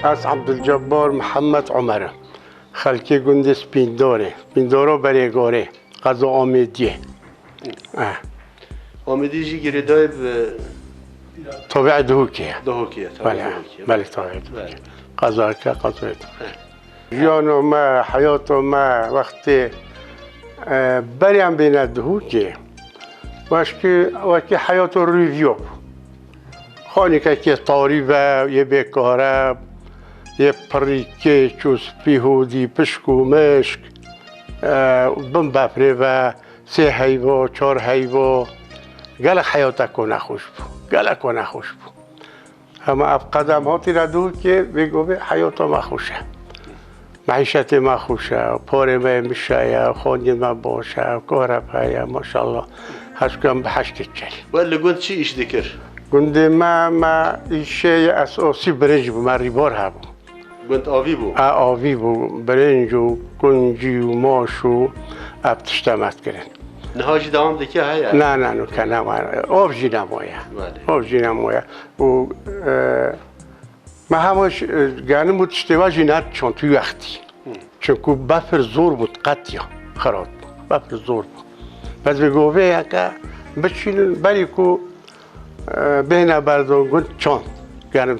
از عبدالجبار محمد عمره خلکی گنده سپینداره بریگاره قضا آمیدیه آمیدی گیری دای به طابع دهوکیه بله طابع دهوکیه قضا که قضا دهوکیه جیانو ما حیاتو ما وقتی بریم بین دهوکیه وقتی حیاتو ریویو خانی که طاری و یه بیکاره یه پریکه چوس بیهودی پشک و مشک بم بپره و 3 حیوا 4 حیوا گله حیاته کنه خوش بود اما اف قدم هاتی را دو که بگو به حیات ما خوشه معیشت ما خوشه پاره ما میشه خانی ما باشه کارپایه ماشاءالله هشکم به هشت چلی ولی گوند چی ایش دکر؟ گنده ما ایشه اساسی برنج بود من ریبار هم بود گوند آوی بود برنج و گنجی و ماش و ابتشتمت کرن نهاجی دوام دکه هیا؟ نه کنه آب جی نمایه و ما همش گرنم بود اشتواجی ند چون توی وقتی چون که بفر زور بود قطعا خراب بود بفر زور بود پس بگوه یکا بچین بری که بین بردون گوند چاند گرم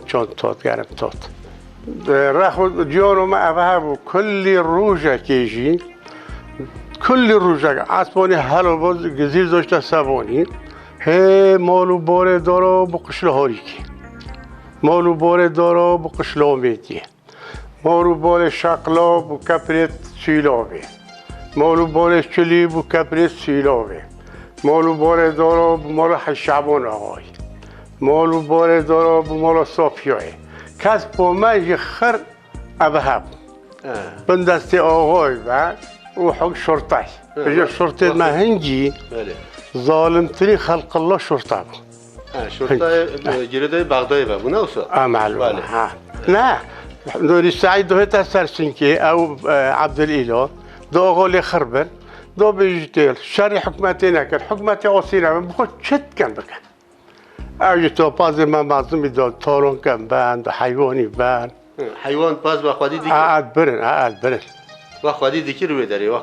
تاد رخو جیانو ما اوه بود کلی روژه کشین کلی روژه اسبانی حلال باز گزیر داشته سبانی هی مالو باره دارا با قشل هاریکی مالو باره دارا با قشل آمیدی مالو باره شقلا با کپریت سیلاوی مالو باره چلی با کپریت سیلاوی مالو باره دارا با مال شعبان آقای مالو باره دارا با مال صافیای کس با من خر ابهب بندستی آقای و او حق شرطه بجا شرطه ما هنجي ظالم تري خلق الله شرطه شرطه جريده بغداد بابو نوصل معلومه لا نوري سعيد دو هتا سرسنكي او عبد الاله دو اغولي خربر دو بيجتيل شري حكمتين كان حكمتي اوصينا بخو شت كان بكن اجي تو باز ما معظم دو تورون كان بان حيواني بان حيوان باز بخوادي ديك قاعد برن و خودی دیگه روی داری و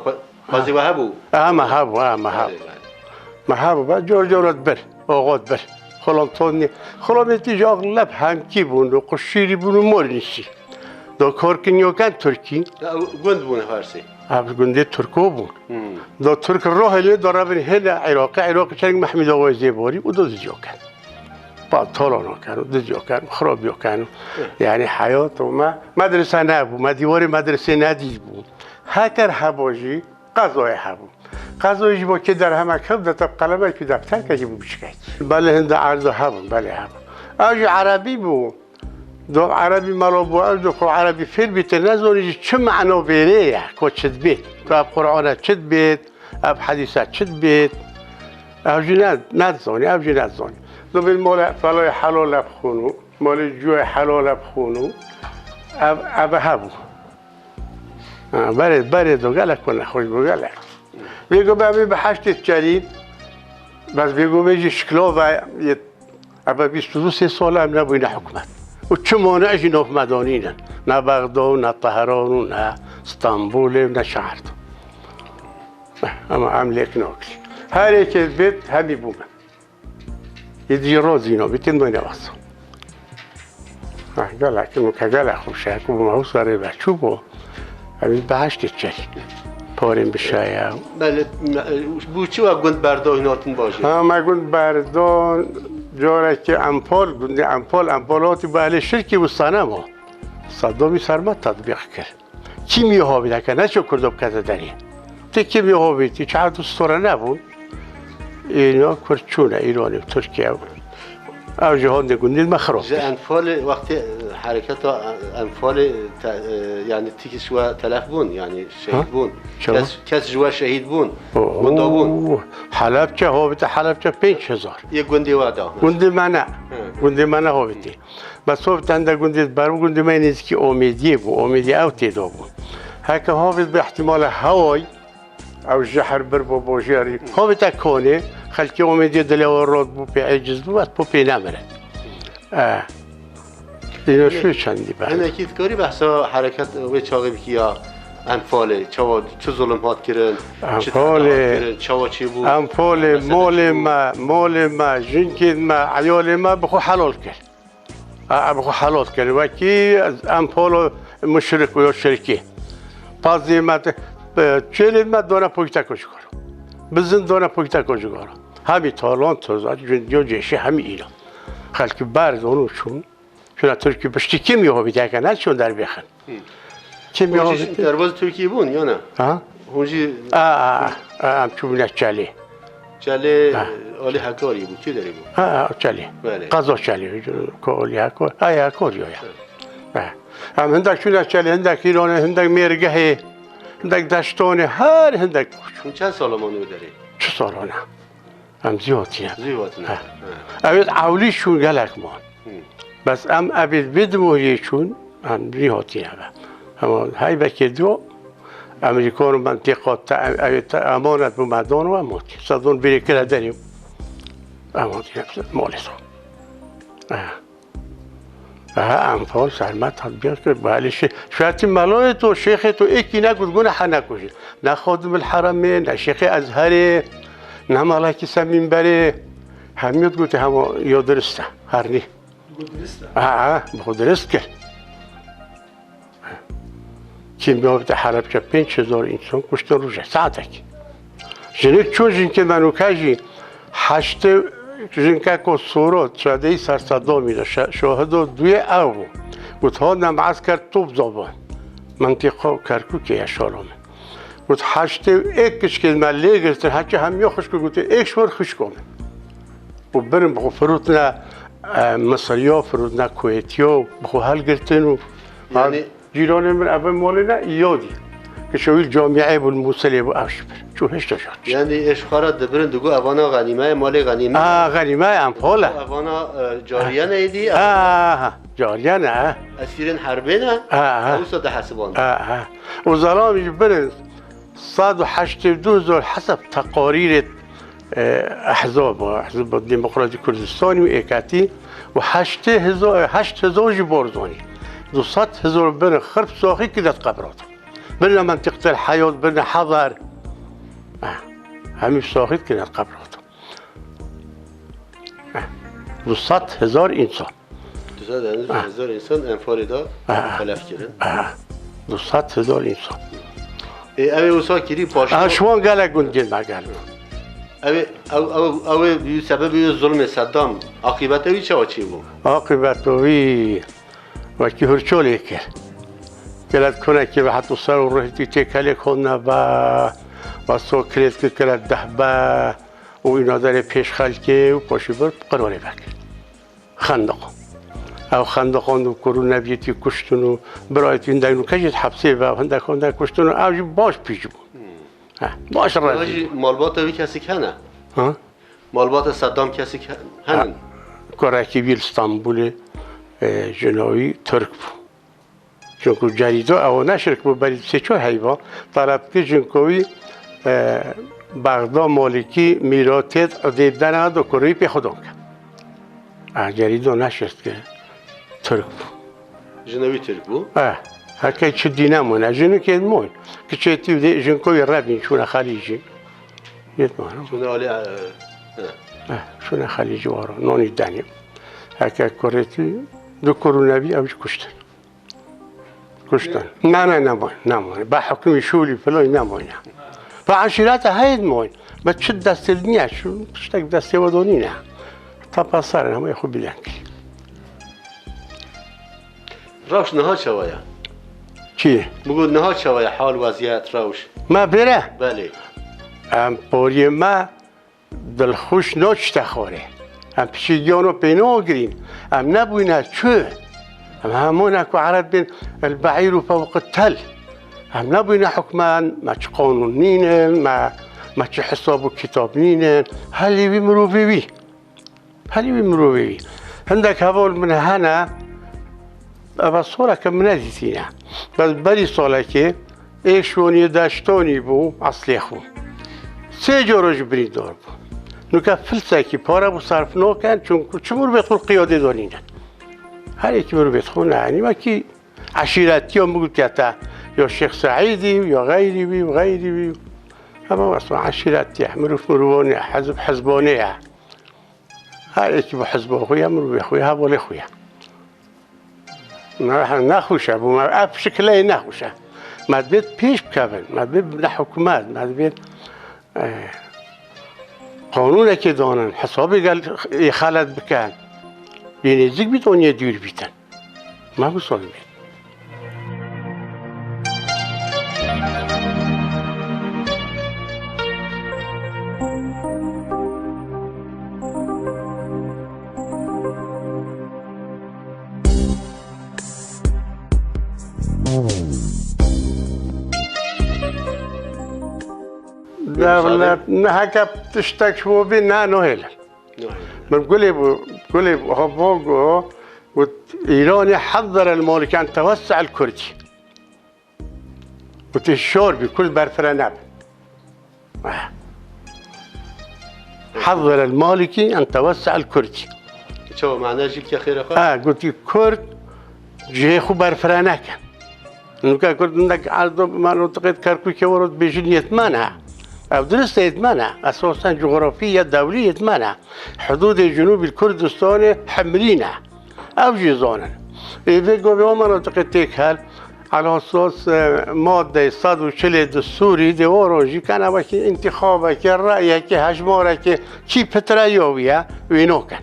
خودی و هبو ما هبو بعد جورت بر آقاد بر خلامتی جا اغلب همکی بون و قشیری بون و مال نیستی دا کار کنیو کن ترکی گوند بونه فارسی گنده ترکو بون دا ترک راه هلی داره بین هل عراقی چنگ محمد آقای زیباری و دو دجا کن بعد طالانا کن و دجا کن خرابی کن یعنی حیات ما مدرسه نبود ما دیوار مدرسه ندید بود هکر هباجی قضای هبو قضایش با که در همه کم در طب قلمه که دفتر که بود بشکید بله هنده عرض هبون بله هبون اوج عربی بود دو عربی ملا بود اوج دو عربی فیل بیت نزونی چه معنا بیره که چد بیت که اب قرآن چد بیت اب حدیثه چد بیت اوجی نزونی دو بین مال فلای حلال بخونو مال جوی حلال بخونو اب هبو برد و گلک کنه خوش بگلک بگو به هشت چرید بس بگو بیجی شکلا و ابا 22 سال هم نبوین حکمت و چه مانعش این مدانینن نه بغداد نه طهران نه استانبول نه شهر اما املیک ناکلی هر یک بیت همی بومن یه دیگه رازی اینا بیتین باینه واسه گلک که گلک خوشه که بومه سره بچو با همین بهشت چرید پاریم بشه بله بو چی و گوند بردان ناتون باشه؟ ما گوند بردان جاره که امپالاتی به اهل شرکی بستانه ما صدامی سرمت تطبیق کرد کیمیا ها بیده که نه چه کردم کده داری تی کیمیا ها بیدی چه هر دوستوره نبود اینا کرچونه ایرانی ترکیه بود او جهان ده گوندید مخراب جه انفال وقتی حرکت انفال یعنی تیکش جوا تلف بون یعنی شهید بون کس جوا شهید بون گندا بون حلبچه ها بیده حلبچه 5000 یک گوندی وادا گوندی منه ها بیده بس ها بیده گوندید برو گوندی من نیست که امیدی او تیدا بود هکه ها بیده به احتمال هوای او جحر بر بابا جاری ها بیده کانه خلکی امیدی دلوار راد بو پی عجز بو بس بو پی نمره اینا شو چندی من بعد اکید کاری بحثا حرکت و چاقی بکیا انفاله چه ظلم هات کرن چه انفاله چه بود انفال مال ما جنکید ما عیال ما بخو حلال کرد بخو حلال کرد و کی از انفال مشرک و یا شرکی پازی ما چهل ما دانه پویتا کجگار بزن دانه پویتا کجگار همی تالان توزاد جندیو جیشه همی اینا خلک برز اونو چون ترکی بشتی کی می‌هوی دیگه نه چون در بیخن کی می‌هوی درواز ترکیه بون یا نه ها هونجی ام چون چلی چله علی حکاری بود چی داری بود چلی بله. قضا چلی کولی حکار حکاری هم هندک چون چلی هندک ایران هندک میرگه هندک دشتانه هر هندک اون چند سال مانو داری چه سالانه هم زیادی هم زیوات نه اوید اولی شون گلک مان بس ام اوید بدموری چون هم زیادی هم اما های بکی دو امریکا رو منطقات امانت بومدان و اماتی صدون بری که داریم اماتی نفسه مالتون انفال سلمت تطبیق کرد بله شاید ملای تو شیخ تو ایکی نگود گونه حنکوشی نه خادم الحرمه نه شیخ ازهره نه ملاکی سمین بره همیت گوتی همه یا درسته هر نی بخود درست کرد که میابده حرب که 5000 انسان کشتن روشه ساعتک جنک چون جنک منو کجی 8 جنک کو سورات شده سرصدا میده شاهد دوی او گفت ها نمعسکر توپ زبان منطقه کرکوک یا شارم گفت 8 اکش که ملی گرفتن هرچی همیا خوش گفت ایک شور خوش کنه و برم بخو فرود نه مصریا فرود نه کویتیا بخو حل گرفتن و یعنی جیران من اول مال نه یادی که شویل جامعه بول موسلی و اشبر چون هشت شد یعنی اشخارات دبرن دگو اوانا غنیمه مال غنیمه غنیمه انفاله اوانا جاریه نیدی جاریه نه اسیرین حربه نه اوسا ده حسبان و ظلام برن 182,000 حسب تقارير احزاب الديمقراطي كردستاني وايكاتي و 8000 جبارزاني 200,000 بين خرب ساخي كده قبرات بين منطقة الحياة بين حضر همي ساخي كده قبرات 200,000 انسان 200,000 انسان انفال دا تلف کردن 200,000 انسان اوه اوسا کری پاشتو شوان گلک گندین مگل اوه سبب ظلم صدام عاقبت اوی چه بود؟ عاقبت اوی وکی هرچولی کرد کلت کنه که به حتی سر و رهتی تکلی کنه و سوکریت که کلت دهبه و اینا داره پیش خلکه و پاشی بر قراره بکر خندقان او خندقان و کرو نبیتی کشتن و برایت این دینو کجید حبسه و هندکان کشتن و اوجی باش پیش بود باش رازی مالبات اوی کسی کنه؟ مالبات صدام کسی کنه؟ کراکیبیل استانبول جنایی ترک بود چون جریده او نشرک بود برای سه چه حیوان طلب که جنکوی بغداد مالکی میراتت دیدن دو کروی پی خودم کرد جریده نشرت که ترک بود جنوی ترک بود؟ هرکی چه دینه مونه جنو که مون که چه تیو جنکوی ربین چونه خلیجی چونه آلی چونه خلیجی وارا نانی دنیم هرکی کریتی دو کرونوی اوش کشتن نه نمونه با حکم شولی فلای نمونه و عشیرت هاید موین با چه دست نیه شو تشتک دستی ودانی نه تا پاسر همه خوب بیلن کلی راوش نهاد شوایا چی؟ بگو نهاد شوایا حال وضعیت راوش ما بره؟ بله پوری ما دلخوش ناچته خوره هم پیشگیانو پینو گرین هم نبوینه چه هم همونك وعرض بين البعير فوق التل هم نبينا حكمان ما قانونين ما حساب كتابين هل بيمروا بيه عندك هذول من هنا بصورة كمنادي سينا بس بري صالك ايشون يداشتوني بو اصلي خو سيجورج بري دور بو نو كفلسكي بارا بو صرف نو كان چون چمور بيقول قيادة دارين هر یکی برو بیت خونه یعنی ما کی عشیرتی هم بگو که یا شیخ سعیدی یا غیری بی و غیری بی اما اصلا عشیرتی مروف مروانی حزب حزبانی هر یکی با حزب خوی مرو بخوی ها ولی خوی نخوشه بو اپ شکلی نخوشه مدبیت پیش بکن مدبیت حکومت مدبیت قانون که دانن حسابی قال خالد بکن یعنی زیگ بیت اونیه دیر بیتن ما بسال بیت نه هکا تشتک شو بی نه نهیل من قولي هبوغو إيران حذر المالك أن توسع الكردي وتشور بكل برفرناب حذر المالكي أن توسع الكردي شو معناه جيك يا خير أخوة؟ قلت كرد جيخو برفرناك نوكا كرد عندك عرض مناطق كركوي كورد بيجين يتمنع أو درست يتمنع أساسا جغرافية دولية يتمنع حدود جنوب الكردستان حملينة أو جيزانا إذا قبل مناطق تيكهل على أساس مادة 140 دستوري دواروجي كان وكي انتخابك رأيك هجمارك كي بتريوية وينوكن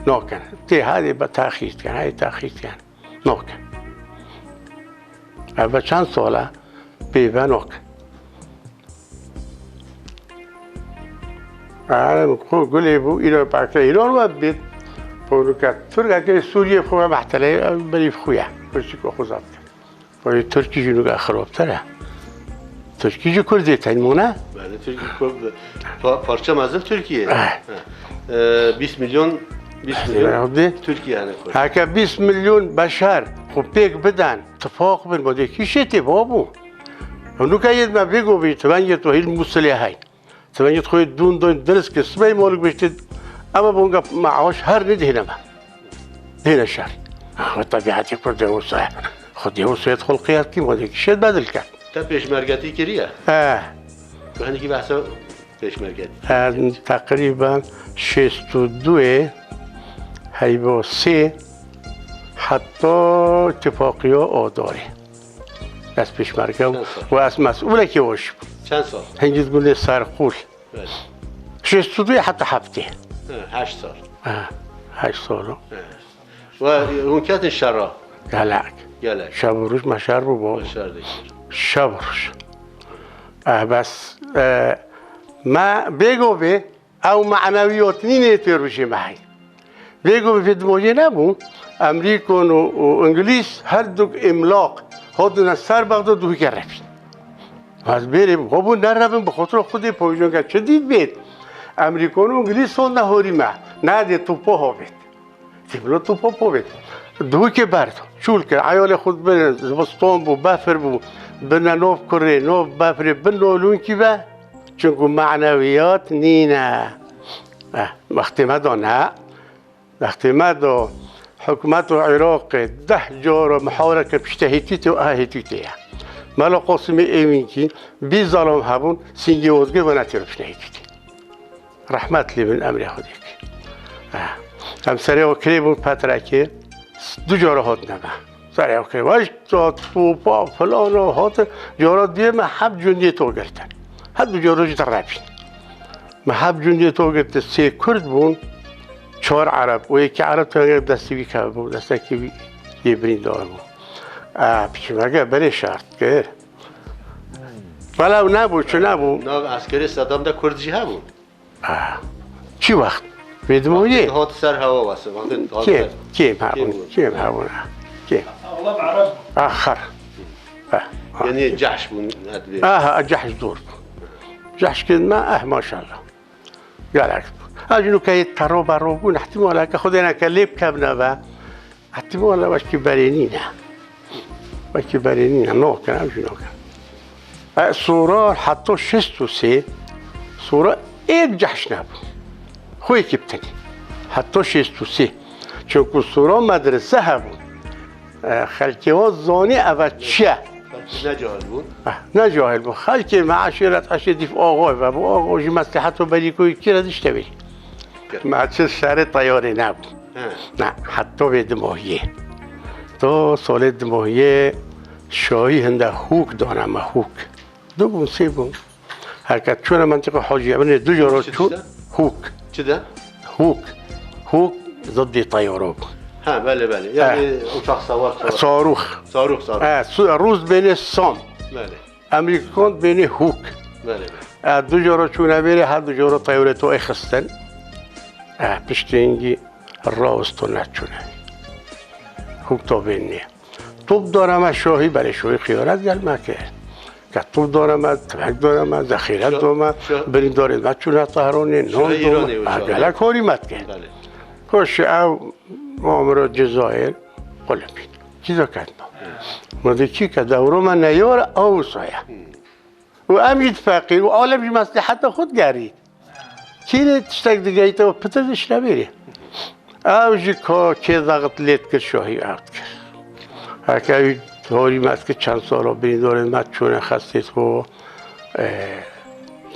نوكن تي هذه بتأخير كان هاي تأخير كان نوكن أبا چند سالة بيبا نوكن أنا بقول لي بو إيران باكر إيران وبيت بقولك تركيا كي سوريا خويا محتلة بلي خويا برشيكو خوزات ولی ترکی جنوب خرابتره ترکی جو کردی تنمونه؟ بله ترکی کرد پارچه مازن ترکیه 20 میلیون ترکیه هنه کرد هکا 20 میلیون بشر خب پیک بدن اتفاق بین باده کیشه بابو اونو که ید ما بگو بی تبنگید و هیل مسلیه های تبنگید خوی دون درست که سبای مالک بشتید اما بونگا معاش هر ندهنه ما دهنه شهر و طبیعتی کرده و صحیح خودی و سویت خلقیات کی ماده کیشه بدل کرد تا پیشمرگتی کریه؟ تو هنگی بحثا پیشمرگتی تقریبا 62 هیبا 3 حتی اتفاقی ها آداره از پیشمرگه و از مسئوله که باش چند سال؟ هنگی گونه سرخول 62 حتی هفته 8 سال 8 سال و اون کت شرا گلک شب و روز مشهر رو با شب و روز بس ما بگو به او معنویات نیتر بشه محی بگو به دماغی نبون امریکان و انگلیس هر دو املاق خودنا سر بغداد دوی گرفت از بریم خب نرفیم به خاطر خود پایجان کرد چه دید بید امریکان و انگلیس ها نهاری ما نده توپا ها بید تیبلا توپا پا بید دوی که برد چول کرد عیال خود برن زبستان بو بفر بو بنا نوف کره نوف بفر بنولون کی با چونکو معنویات نینه وقتی مدا نه وقتی مدا حکومت العراق 10 جار محاورة بشتهيتيت وآهيتيتيا مالا قاسم ايمين كي بي ظلام هبون سنجي وزگه و نتير بشتهيتيتي رحمت لي من امر خوديك هم سريع وكريبون پتركي 2 جار هات نبا سريع وكريب واش توپا فلان هات جارات بيه محب جندي تو گرتن هر 2 جارو جتر رابين محب جندي تو گرت 3 کرد بون 4 عرب و یکی عرب تا دستی بی که بود دستی که یه برین داره بود پیشمرگه بره شرط که ولو نبود چه نبود ناب عسکری صدام ده کردجی ها بود چی وقت؟ بدمویه؟ هات سر هوا واسه کیم هبون کیم هبون کیم اغلب عرب آخر یعنی جحش بود جحش دور جحش که ما ماشاءالله گلک اجنو که ترا برابون احتمالا که خودنا کلیب کبنا و احتمالا باش که برینینه باش که برینینه نه کنم اجنو کن سورا حتی 63 سورا ایک جحش نبود خوی کبتنی حتی 63 چون که سورا مدرسه همون خلکی ها زانی اول چیه؟ نجاهل بود؟ نه جاهل بود خلکی معاشرت اشدیف آقای و با آقای مصلحت و بری کوی کی را داشته بری معچه شهر طیاره نبود نه حتی به دماهیه تا سال دماهیه شاهی هنده هوک دانم هوک دو بون سه بون حرکت چون منطقه حاجی امن دو جارا چون هوک چه ده؟ هوک ضد طیاره بود ها بله یعنی اچاق سوار صاروخ روز بین سام بله امریکان بین هوک بله دو جارا چونه بره هر دو جارا طیاره تو اخستن پشت اینگی راست و نچونه هوک تا بینه توب دارم شاهی برای شاهی خیارت گل کرد که توب دارم تبک دارم ذخیرت دارم برین دارید مچونه طهرانی نام دارم گله کاری مد کرد کاش او معامره جزایر قلبی چیزا کرد ماده چی که دورو من نیار او سایه و امید فقیر و عالم مصلحت خود گرید چیره تشتک دیگه ایتا و پترش نبیره او جی که ضغط لید کرد شاهی اوت کرد هکه هاری مست که چند سال را برین دارید مد چونه خستید و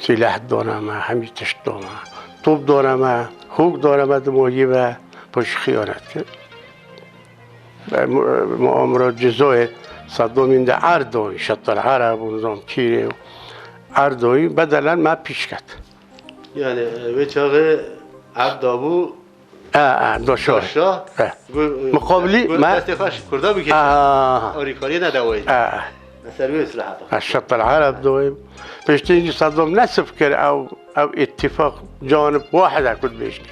سلاح دارم همی تشت دارم توب دارم هوک دارم دماغی و پاش خیانت کرد مؤامرات جزایر صدام این ده اردوی شط العرب و نظام چیره اردوی بدلا ما پیش کرد یعنی به چاقه اردابو داشاه مقابلی ما دستخواش کرده بکشید آریکاری ندوید سروی اصلاحات شط العرب دویم پشتی اینجا صدام نصف کرد او اتفاق جانب واحد اکد بیشنی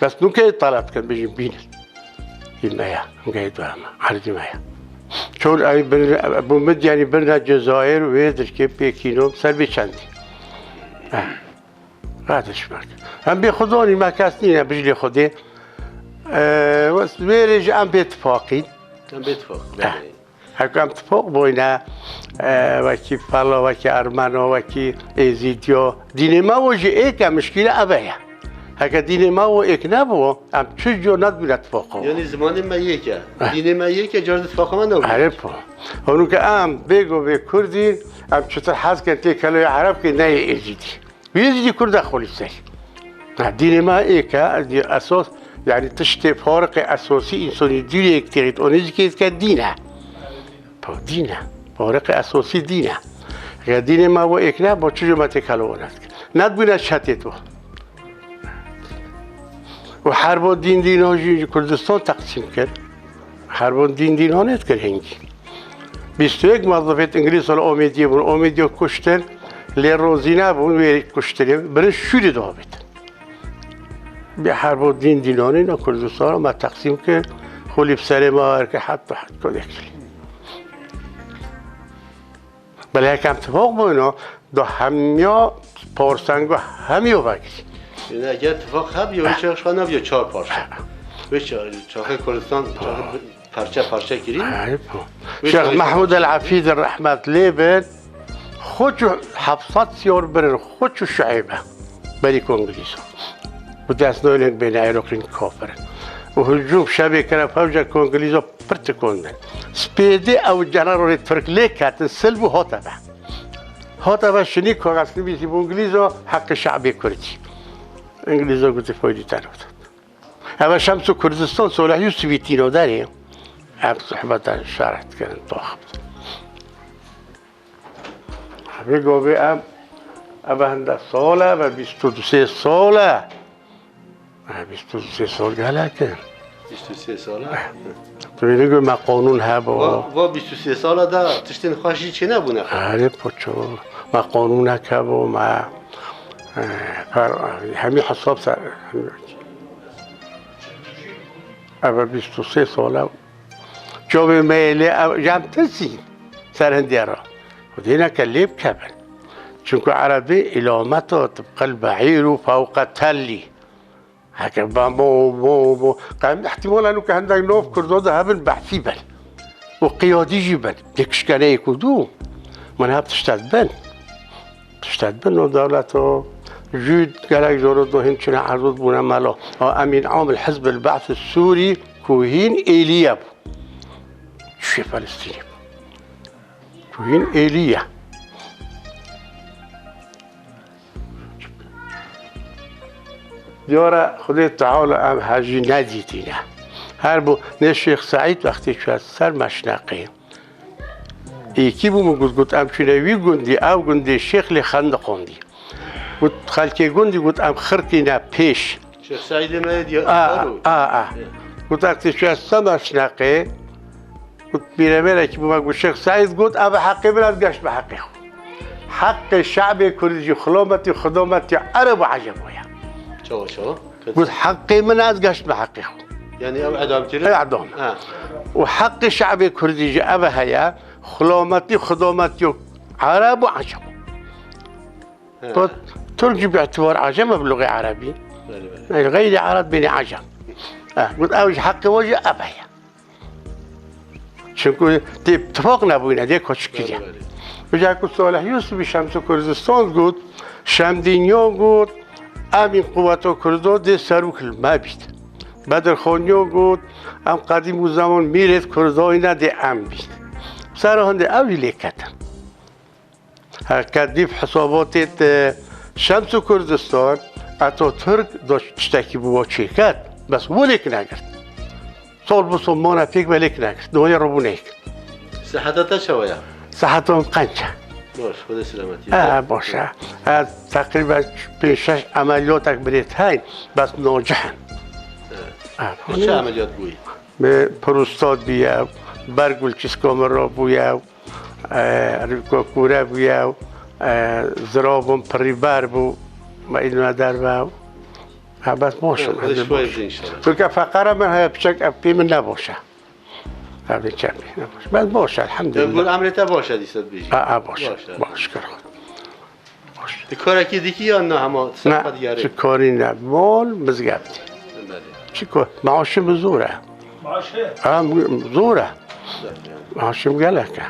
بس نو که طلب کرد بجیم بینید این مایا نگه دو همه عردی مایا چون ای بومد یعنی برنه جزایر و ویدر که پیکینو سر بچندی قدرش مرد هم بی خدانی ما کس نینه بجلی خوده ویرج هم بی اتفاقی هکو هم اتفاق بوینه وکی فلا وکی ارمنا وکی ایزیدیا دین ما وجه ایک مشکل اوه هکه دین ما و ایک نبو هم چه جو ندبون اتفاقا یعنی زمان ما یکه دین ما یکه جارد اتفاقا من نبود عرب اونو که هم بگو به کردی هم چطور حض کن تی کلوی عرب که نه ایزیدی ویزیدی کرد خولی سری دین ما ایکه اساس يعني تشتي فارق اساسي انساني ديني اكتريت اونيز كي دينه دينه فارق اساسي دينه يا دين ما هو اكنا بوچو ما تكالونات ندبنا شتيتو وحرب دين دينه كردستان تقسيم کرد حرب دين ها نت کرد هنگی 21 موظفیت انگلیس ولی امیدی کشتن لی روزینه بون وی کشتن برای شوری دابید به حرب دین ها نه کردستان رو ما تقسیم کرد خولی بسر ما که حد کد اکلی بله یکم اتفاق باینا دو همیا پارسنگ و همیا بگیری یعنی اگر اتفاق هم یا چه خواهد نبیا 4 پارچه چاخه کردستان پارچه گیری شیخ محمود العفید الرحمت لیبن خودشو 700 سیار برن خودشو شعیبه بری کنگلیسا و دست نویلن بین عراقین کافرن و هجوم شبیه کنه فوجا کنگلیسا پرت کندن سپیده او جنرال ترک لیکتن سلب و هاتبه شنی کاغذ نویسی با انگلیسا حق شعبی کردی انگلیسا گوتی فایدی تنود اما شمس و کردستان صلحی و سویتینو داریم هم صحبت شرط کردن طاقت بگو به ام هنده ساله و 22 ساله 22 سال گله کن 23 ساله تو میگو ما قانون ها با 23 ساله دا تشتین خواشی چی نبونه آره پوچو ما قانون ها که با ما همین حساب سر اما 23 ساله جاب میلی جمع ترسیم سر هندیارا و دینا کلیب کبن چونکه عربی علامتا طبق البعیر و فوق تلی هکه با مو قیم احتمال انو که هندک نوف کردو ده هبن بحثی بل و قیادی جی بل دکشکنه ایکودو من هب تشتد بن و دولتو جود قالك زورو هن شنا عرض بونا مالا امين عام الحزب البعث السوري كوهين ايليا شو فلسطين كوهين ايليا دیاره خدای تعالی هم حاجی ندیدینه هر نه شیخ سعید وقتی شد سر مشنقه یکی بوم گفت ام چنوی گندی او گندی شیخ لی خند قندی گفت خالکی گندی گفت ام خرکینا پیش شیخ سعید مید یا گفت وقتی شد سر مشنقه گفت بیرمه کی بوم گفت شیخ سعید گفت اب حقی بلد گشت به حقی حق شعب کردی خلامتی خدامتی عرب و عجم شو قلت حقي من از قشت بحقي يعني او اعدام ترى اعدام وحق شعب الكردي جاء هيا خلامتي خدامتي عرب وعجم قلت ترجي باعتبار عجم بلغه عربي غير عرب بين عجم قلت اوج حقي وجه ابهيا شنكو اتفاقنا بوينا ديك كوشكيا وجاكو صالح يوسف شمس كردستان قلت شمدينيو قلت امین قوتا کردو ده سروک ما بید بدر خانیو گفت ام قدیم و زمان میرد کردو اینا ده ام بید سر هنده اوی لیکتن کدیف حسابات شمس و کردستان اتا ترک داشت چتکی بوا چیکت بس ولیک نگرد سال بسون مانا پیک ولیک نگرد دوانی رو بونیک صحتتا شویا صحتم قنچه باش خدا سلامتی باشه تقریبا 5-6 عملیات بريت هاي بس ناجحن چه عملیات بوی؟ به پروستات بیا برگل چیسکامر را بویا ریکوکوره بویا زرابم پریبر بو ما این مدر بو بس باشه تو که فقره من های بچک اپی من نباشه هذا چپی نباشه بس باشه الحمدلله بقول امرتا باشه دیست بیجی باشه باشه کرد دی کارکی دیکی یا نه همه نه چه کاری نه مال مزگفتی چی کار معاشم زوره زوره معاشم گلکه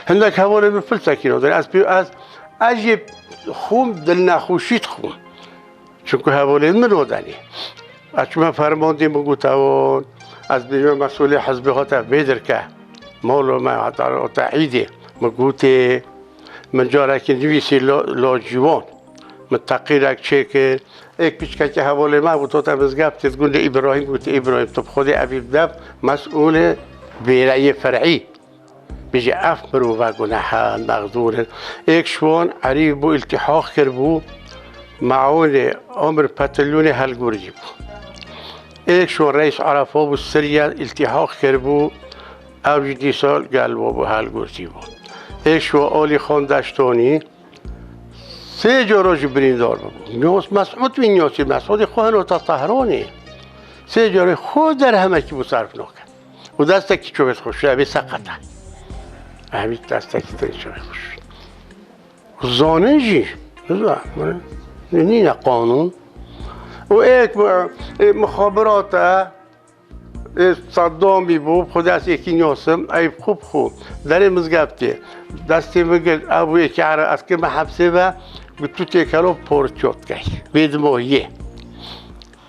هندک حواله به فلسکی رو داره از عجیب خوم دل نخوشید خوم چون که حواله من رو دانی اچه من فرماندیم بگو تاون از بیجون مسئولی حزبی ها تا بیدر که مالو ما تعییده مگوته من جاره که نویسی لاجوان متقیرک چکر ایک پیچکه که حواله ما بود تا مزگفت تقول ابراهیم گوت ابراهیم تو خود ابی دف مسئول بیرعی فرعی بیجی اف مرو و گناهان مغزور ایک شوان عریب بو التحاق کر بو معاون عمر پتلون هلگورجی بو ایک شوان رئیس عرفا بو سریا التحاق کر بو او جدی سال گلوا بو هلگورجی بو ایک شوان آلی خان دشتانی 3 جا بریندار بود. نیاز مسعود بین نیازی مسعود خواهن تا طهرانی 3 جا خود در همه کی بصرف نکرد و دسته کی چوبت خوش شده سقطه همین دسته کی تری چوبت خوش زانه جی نه قانون و ایک مخابرات صدامی بود خود از یکی نیاسم ایب خوب در مزگفته دستی مگرد ابو یکی عرا از که محبسه و تو تکلو پورچوت گی بید ماهیه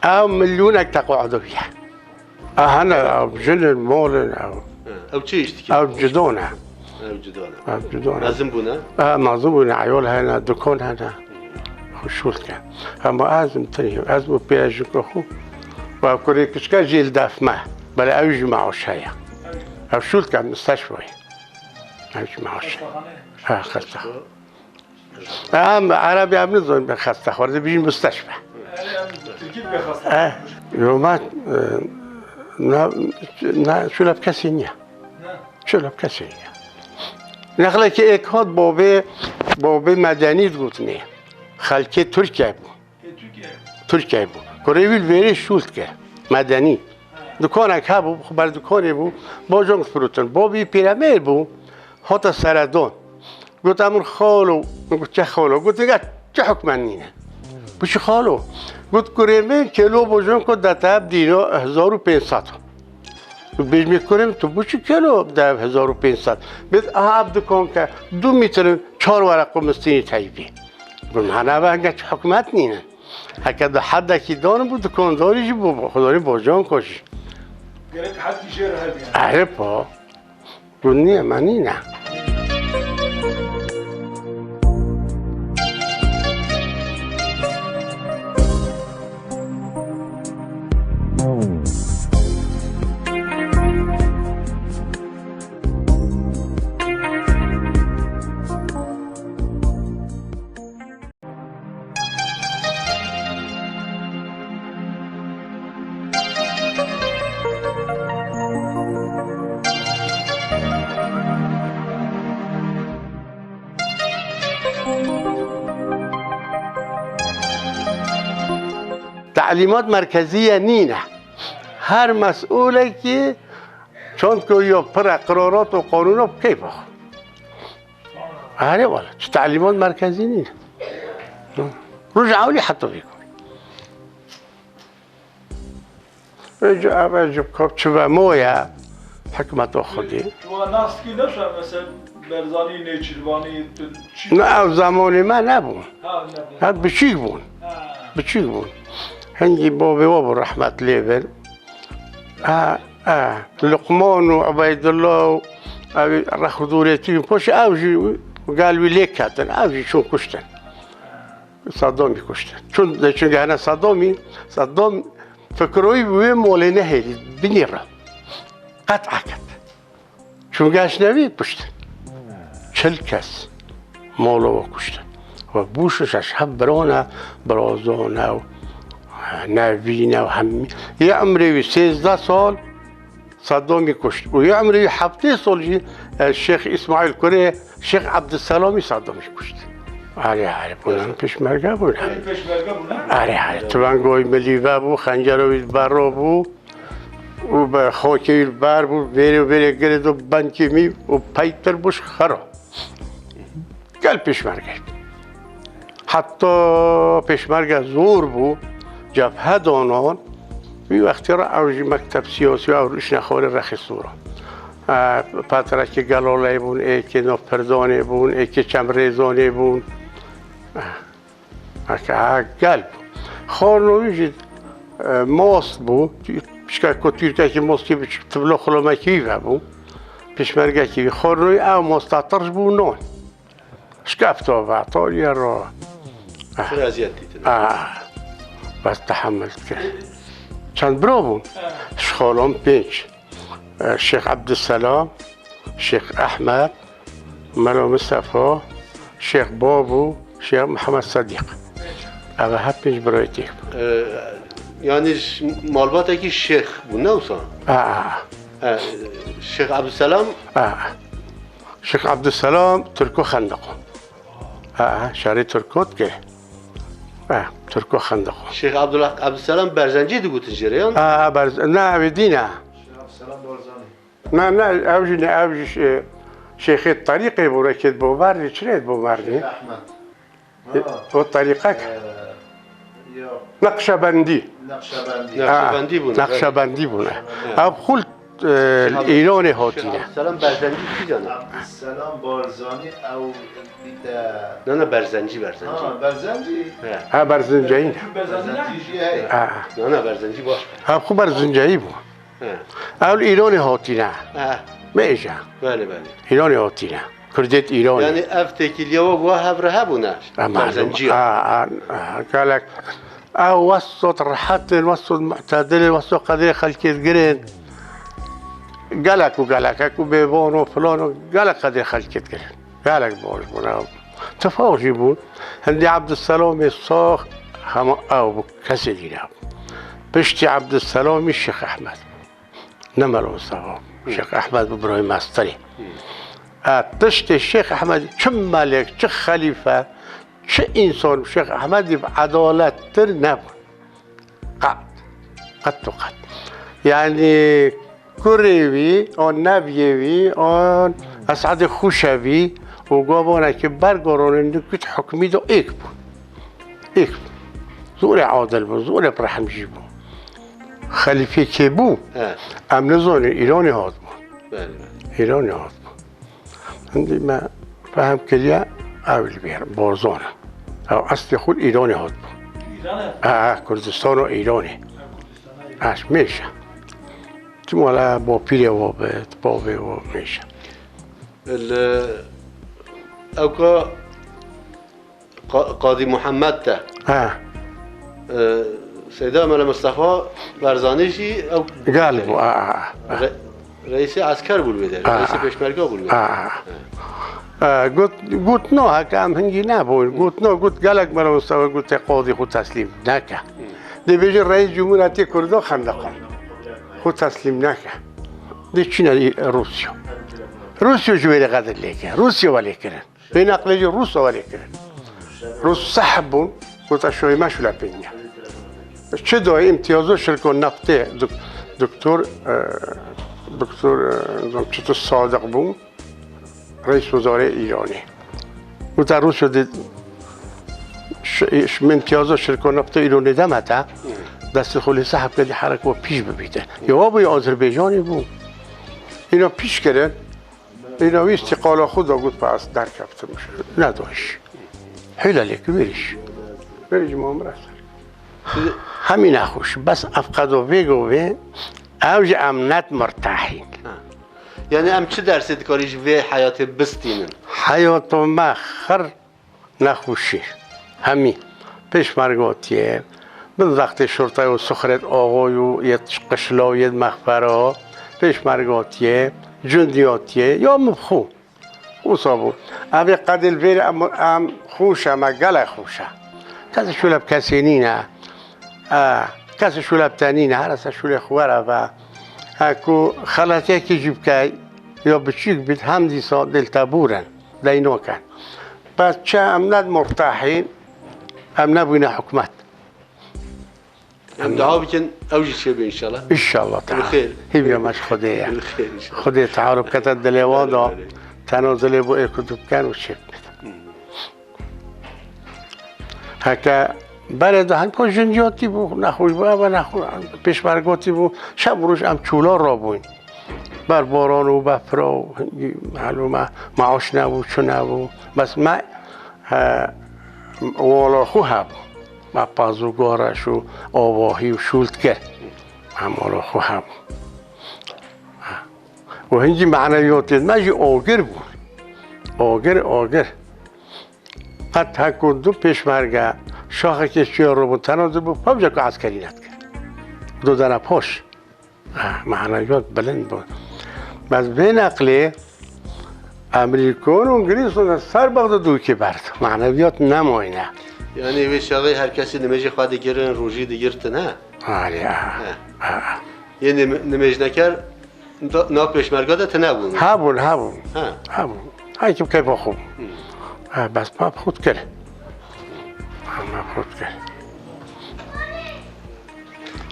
او ملیونک تقاعدو بیه هنه او جن مال او چی اشتی او جدونه او جدونه نازم بونه؟ نازم بونه عیال هنه دکان هنه خوشول کن اما ازم تنیم ازم پیاجو که خوب و او کاری کشکا جیل دفمه بله اوج معاش هیا او شول کن مستشفای اوج معاش ها خسته هم عربی هم نزدن به خسته خورده بیشین مستشفى يومات شو لب کسی نیا شو لب کسی نیا نخله که ایک هاد بابه مدنی گوت نه خلکه ترکیه بود کره ویل شولت که مدنی دکانک ها بود بر دکانی بود با جنگ فروتن بابی پیرامیر بود هاتا سردان گفت امون خالو گفت چه خالو گفت دیگه چه حکم نینه بچه خالو گفت کریمه کیلو بوجون که دتاب دینا 1500 بیش میکنیم تو بچه کیلو ده 1500 بید آب دکان که 2 متر 4 ورق مستینی تایبی گفتم هنه به هنگه حکومت نینه هکه ده حد که دانه بود کنداریش بود خداری با جان کشی گرک حدی شیر هدیه اره پا گفت نه من نینه تعلیمات مرکزی نینه هر مسئوله که چون که یا پر قرارات و قانون کیف آره والا چه تعلیمات مرکزی نینه رجعوا لي حتى فيكم رجع چه مویا حکمت خودی و ناس کی نشه مثلا برزانی نیچیروانی نه او زمان من نبون ها نبود هاد بچیک بون بچیک بون هنگی بابا رحمت لیبر لقمان و عبید الله و رخدورتی پاش اوجی قالوا ليك كاتن اوجی چون کشتن صدامی کشتن چون گهنه صدام فکروی بوی مولی نهیدید بنیره قطعه کرد چون گهش نوید پشتن 40 کس مولو کشتن و بوشش اشهب برازانه و نوینه و همی یه عمری 13 سال صدامی کشت و یه عمری 7 سال شیخ اسماعیل کره شیخ عبدالسلامی صدامی کشت آره بودن پیشمرگه بودن آره توانگوی ملیوه بود خنجروی برا بود و به خاکی بر بود بره گرد و بنکی می و پیتر بوش خرا گل پیشمرگه حتی پیشمرگه زور بود جبهه دانان وی وقتی را اوجی مکتب سیاسی و روش نخوار رخی سورا پترک گلاله بون ایکی نپردانه بون ایکی چمریزانه بون گل بود خانوی ماست بود پیشکر کتیر که ماست که تبلا خلومکی بود پیشمرگه که خانوی او ماست ترش بود نان شکفتا و عطاریه را چه ازیت دیدن؟ بس تحملت کرد چند برا بون خالام 5 شیخ عبدالسلام شیخ احمد ملا مصطفى شیخ بابو شیخ محمد صدیق اوه ها 5 برای تیک یعنی مالباته که شیخ بود نه اوسان؟ شیخ عبدالسلام؟ شیخ عبدالسلام ترکو خندقو شهر ترکوت که ترکو خندقو شیخ عبدالسلام برزنجی دو گوتن جریان؟ نه بدینه نه اوجی شیخ طریقه بو رکید بو بردی چرید بو بردی؟ و طریقه نقشبندی نقشبندی بونه اب خلط ایران هاتینه عبدالسلام برزنجی کی جانه؟ عبدالسلام بارزانی او نه برزنجی برزنجی اینه نه برزنجی باش اب خوب برزنجی بود اول ایران هاتینه میشه بله ایران هاتینه کردیت ایران یعنی افتکیلیا و گواه هبره بونه برزنجی قالك وسط رحت وسط معتدل وسط قدر خلكيت قرن قالك اكو بيبون وفلان قالك قدر خلكيت قرن قالك بون تفاوت يبون عندي عبد السلام الصاخ هم او كسي دينا بشتي عبد السلام الشيخ احمد نمر مصطفى الشيخ احمد ابراهيم مستري تشت الشيخ احمد چه ملك چه خليفه چه انسان شیخ احمدی عدالت تر نبود قد یعنی کوریوی آن نبیوی آن اسعد خوشوی و گوابانه که برگراننده که حکمی دو ایک بود زور عادل بود زور برحمجی بود خلیفه که بود امنزان ایرانی هاد بود ایرانی هاد بود هندی ما فهم کلیه اول بیر بارزانه او اصل خود ایرانی هات بود ایرانه کردستان و ایرانی اش میشه تو مالا با پیر و بابه و میشه اوكا قاضي محمد ده سيدة أمل مصطفى برزاني شي أو قلبو رئيس عسكر بول بده رئيس بشمركة بول بده قلت نو هكا هم هنجي نابون قلت نو قلت قالك مرة مصطفى قلت قاضي خود تسليم ناكا دي بيجي رئيس جمهورية كردو خندقان خود تسليم ناكا دي چينا دي روسيا جويري قدر ليكا روسيا وليكرن بين أقليجي روسيا وليكرن روس سحبون قلت شوي ما شو لابينيا چه دایی امتیازو شرکت نفته دکتر چطور صادق بود رئیس وزاره ایرانی و در روز شده امتیازو شرکت نفته ایرانی دمته دست خولی صاحب کردی حرکت و پیش ببیده یا آبای آذربایجانی بود اینا پیش کردن اینا وی استقلال خود را گفت پس در کفته میشه نداشت حیله لیک بریش معامله همین خوش بس افقد و بگو اوج امنت مرتاحین يعني ام چه درسی دکاریش و حیات بستینن حیات ما خر نخوشی همین پیشمرگاتیه من وقت شرطه و سخرت آقای و یه قشلا و یه مخبره پیشمرگاتیه جندیاتیه یا مبخو او صابون اوی قدل بیر ام خوشه ما گله خوشه کسی شلب کسی نینه کسی شلب تنینه هر از شلب خوره و هکو خلاطیه که جیب که یا بچیک بید هم دیسا دلتبورن دینو کن پس چه امنت مرتاحین ام نبوینه حکمت ام دعا بکن اوجی چه بی انشالله انشالله تعالی بخیر هیبیا مش خوده بالخير ان شاء الله خود تعارف کتت دلوادا تنازل بو کتب کن و چه هکا برای هم که جنجاتی بود نخوش بود و نخوش پیشمرگاتی بود شب روش هم چولا را بود بر باران و بفرا و معلومه معاش نبود چو نبود بس ما والا خو هم ما پازوگارش و آواهی و شولت کرد هم والا خو هم و هنجی معنویاتیت مجی آگر بود آگر قد هکو دو پیشمرگه شاخه کشی رو بود تنازل بود پا که عسکری ند کرد دو دنه پاش معنویات بلند بود بس به نقلی امریکان و انگلیس رو سر بغد دوی که برد معنویات نماینه یعنی به شاقی هر کسی نمیشه خواهد گرن روژی دیگرت نه آره یعنی نمیش نکر نا پیشمرگات نبود هبون های که کیف خوب بس ما خود کرد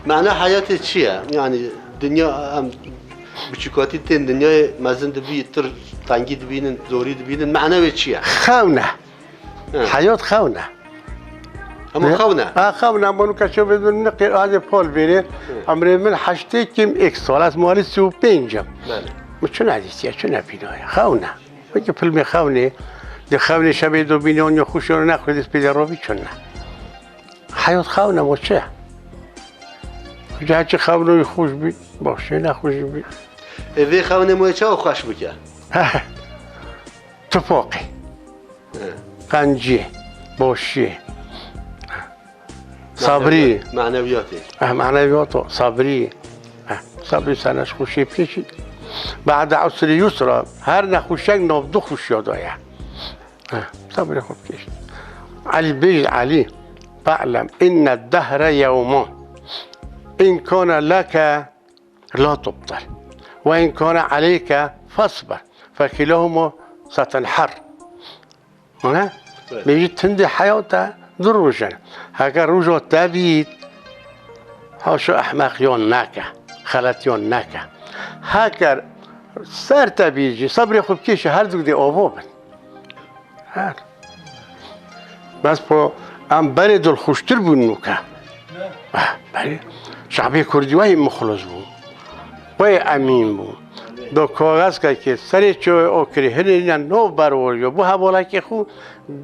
معنی حیات چیه؟ یعنی دنیا هم بچکاتی تن دنیای مزن دبی تر تنگی دبینن زوری دبینن معنی چیه؟ خونه حیات خونه اما خونه خونه منو کشو بدون نقل از پول بیره امر من هشته کم ایک سال از مال 35 بله چون عزیزیه چون نبینای خونه بگه فیلم خونه دی خونه شبیه دو بینان یا خوش رو نخورد از پیدا رو بیچون نه حیات خونه ما چه؟ جا چه خونه خوش بید باشه نخوش بید اوی خونه ما چه خوش بکه؟ تفاقی قنجی باشی صبری معنویاتی معنویات صبری سنش خوشی پیشید بعد عسر یسرا هر نخوشک ناف دو خوش یادایه صبری خوب کشید علی بیج علی فعلم ان الدهر یوما ان کان لك لا تبطل و ان کان عليك فاصبر فكلاهما ستنحر نه بیجی تند حیاته در روشن اگر روزا تبید هاشو احمقیان نکه خلطیان نکه اگر سر تبیجی صبر خوب کشه هر دو دی آوا بند هر بس با ام بری دل خوشتر بود نوکه بری شعبی کردی وای مخلص بود وای امین بود دو کاغذ که سری چو اوکری هنینا نو برول بو حوالا که خو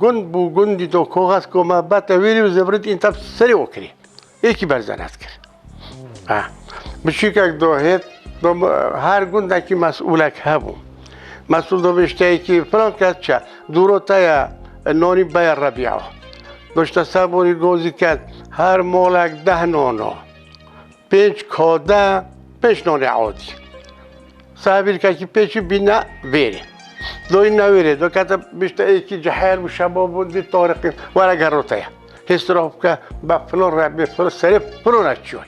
گند بو گندی دو کاغذ که ما بات ویری و زبرد این تب سری اوکری یکی برزنت کرد بچی که دو هیت هر گنده که مسئولک هبو مسئول دو بشته که فلان کرد چه دورو تایا نانی باید ربیعه داشته سبونی گوزی کرد هر مالک 10 نانا 5 کاده 5 نان عادی صاحبی که پیشی بینا ویره دوی نویره دو کتا بیشتر ایکی جهل و شباب بودی طارقی ورا گروتایا هستراف که با فلان ربی فلان سری فلان اچوی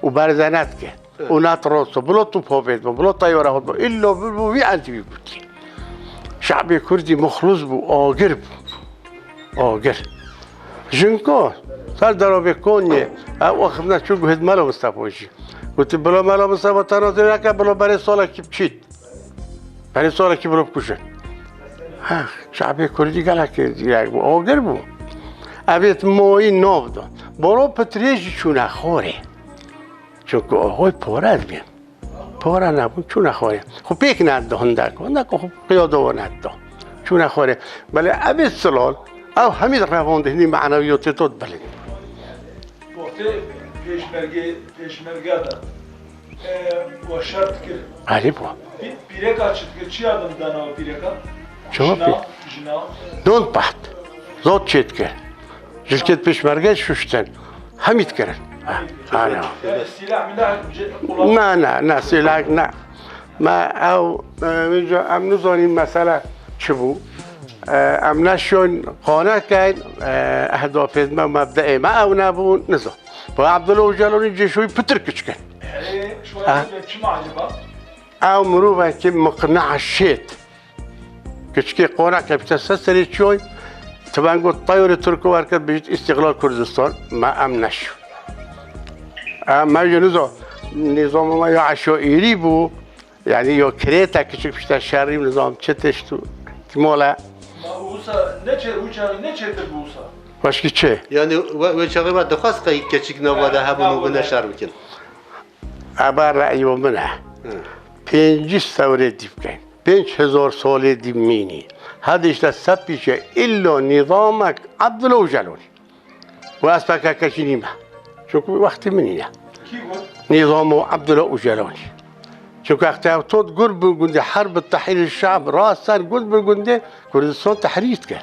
و برزنت که و نتراسو بلا تو پاپید بلا تایوره خود با ایلا بلو وی انتی بی بودی شعبی کردی مخلص بو آگر بو آگر جنکو سر درابی کنیه او اخمنا چون گوهد مالا مستفاشی گوتی بلا مالا مستفا تنازی نکه بلا برای سالا کی بچید برای سالا کی بلا بکشه شعبی کردی گله که دیگه بو آگر بو اویت مایی ناف داد برا پتریجی چونه خوره چون که آقای پاره بیم پاره نبود چونه خوره خب پیک نده هندک خب قیاده و نده چونه خوره بله اویت سلال او همین روانده هنی معنویات داد بله وقتی پیشمرگه داد و شرط کرد بله با پیرکا چید کرد چی آدم دانا و پیرکا؟ چما جنا دون پهت زاد چید کرد جلکت پیشمرگه ششتن همید کرد یعنی سلاح میده نه سلاح نه ما او میجا ام نزانیم مثلا چه بود ام نشون قانع کن اهداف ما مبدأ ما او نبون نزان با عبدالله جلانی جشوی پتر کچ کن شوية چی معجبه؟ او مروفه که مقنع شید کچ که قانع که بتسسری چوی طبعا قلت طيور تركو وركب بيجت استقلال كردستان ما ام نشو ما يجي نظام ما يا عشائري بو يعني يا كريتا كشك بشتا شرعي نظام چتش تو مالا اوسا نچه بوسا باش کی چه یعنی و چاقی بعد دخواست که کچک نواده هبونو بنا شر بکن ابر رأی و منه 5 ثوره دیب کن 5000 سال دیب مینی هذا ده سبيشه إلا نظامك عبد الله جلوني وأسبك كشينيما شو وقت منينا نظام عبد الله جلوني شو وقت توت قرب جند حرب التحرير الشعب راسا قرب جند كردستان تحريرك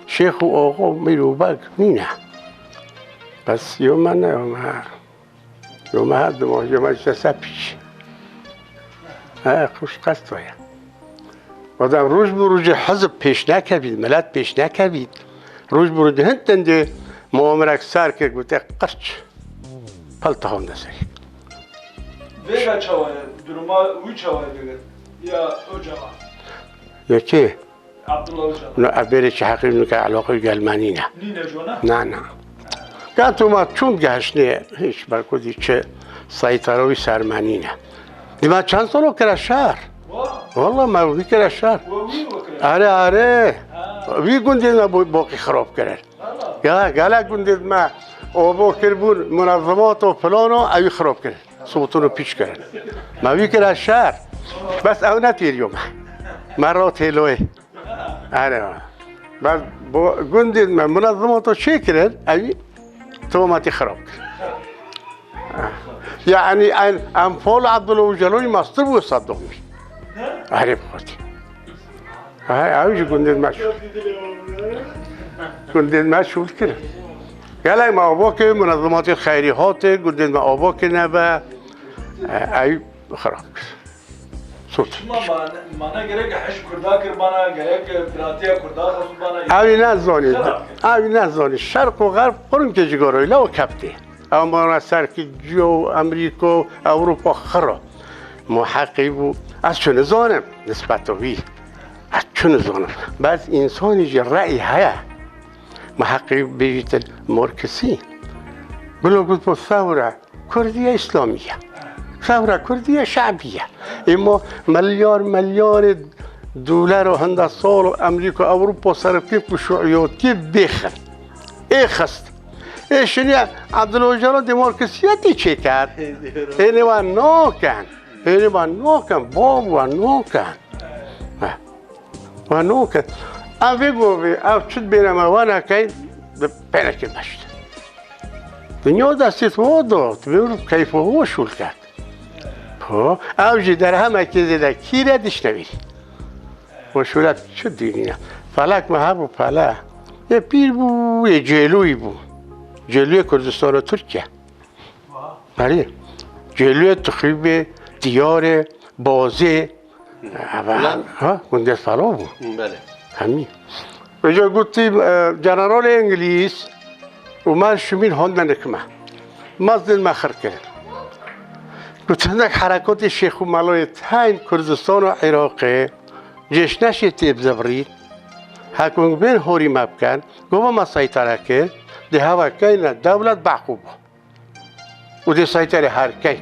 شيخ وأغو ميلو باك مينا بس يوم هذا يوم سبيش خوش قصد ويا آدم روز به روز حزب پیش نکبید ملت پیش نکبید روز به روز هندنده معامرک سر که گوته قرچ پلت هم نسری ویگا چواه درما وی چواه بگه یا او جماعت یا که عبدالله جماعت نه ابری چه حقیقی که علاقه گلمانی نه نینه جونه؟ نه که تو ما چون گشنه هیچ برکودی چه سایتاروی سرمنی نه دیما چند سالو کرد شهر والله ما وی کرد شهر آره وی گندید ما باقی خراب کرد گله گندید ما آبا کربون منظمات و فلان اوی خراب کرد صوتونو پیچ کرد ما وی کرد شهر بس او نتیریوم مرا تیلوه آره بس گندید ما منظمات رو چه کرد اوی توماتی خراب کرد يعني انفال عبدالله جلانی مستر بود صدامی آره بخاطی اویجی گندید مشغول کرد گله ما آبا که منظمات خیری هاته گندید ما آبا که نبه اوی خراب کرد صوت مانا گره که حش کرده کر مانا گره که براتی کرده خواست اوی نزانی شرق و غرب قرم که جگاروی لو کپته اما سر که جو امریکا اروپا خرا محقی بود از چون زانم نسبت وی از چون زانم بعد انسانی جی رأی هیا محقی بیشتر مرکزی بلو گفت با ثوره کردیه اسلامیه ثوره کردیه شعبیه اما ملیار دلار و هندسال و امریکا اروپا صرفی که شعیاتی بخر خست ایشونی عبدالله جلال دمارکسیتی چه کرد؟ اینه و ناکن اینی من نوکم بام و نوکم و نوکم ام بگو او چود بینم وانا که پینکی مشت دنیا دستیت واداد بیرو کیف و هو شول کرد او جی در همه که زیده کی ردش نبیری و شولت چود دیگه فلک محبو پله یه پیر بو یه جلوی بو جلوی کردستان و ترکیه بله جلوی تخریب دیار بازه ها گنده فلا بو بله همین به جای گفتی جنرال انگلیس و من شمین هاندن نکمه مزدن مخر کرد گفتن حرکات شیخ و ملای تاین کردستان و عراق جشنش تیب زبرید حکومت بین هوری مبکن گفت ما سایتره کرد ده هوا کهینه دولت بحقوبه و ده سایتره هر که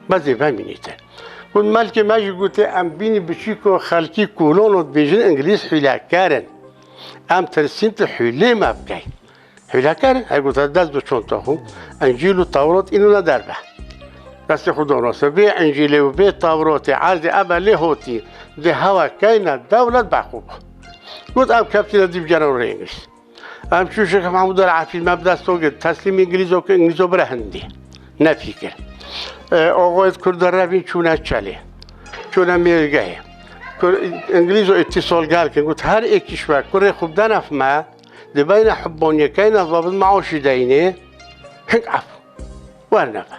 بزی بمینیده گفت ملک مجی گفته ام بینی بچی که خلکی کولون و بیجن انگلیس حیله کرن ام ترسیم تا حیله مبکن حیله کرن های گفت دست بچون تا خون انجیل و تورات اینو ندر به دست خدا راسته بی انجیل و بی تورات عرض اولی هوتی ده هوا کهینه دولت بحقوبه گفت ام کپتی ندیب جنرال انگلیس ام چون شیخ محمود العافی مبدأ سوگه تسلیم انگلیزو که انگلیزو بره هندی نفیکر آقای کرد روی چونه چله چونه میرگه انگلیزو اتصال کن گفت هر یک کشور کره خوب دنفمه ده بین حبانیه که نظابط معاشی دینه هنگ عفو ورنفه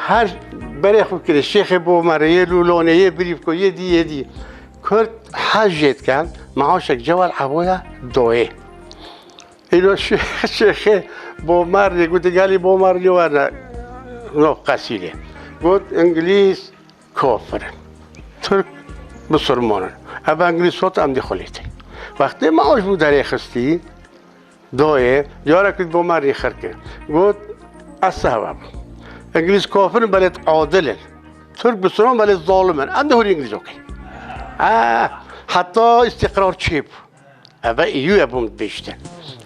هر برای خوب که شیخ بو مریه لولانه بریف که یه دی کرد حجت کن معاشک جوال عبایه دوه اینو شیخ بو مریه گوت گلی بو مریه و نو قصیله گوت انگلیس کافرن ترک بسرمانن اب انگلیس هات هم دخلیته وقتی معاش بود در خستی دوه جارا کد بو مریه خر کن گوت اصحاب انگلیس کافرن بلد عادلن ترک بسرمان بلد ظالمن ام دهوری انگلیس اوکی حتی استقرار چیب اوه ایو ابومد بیشتن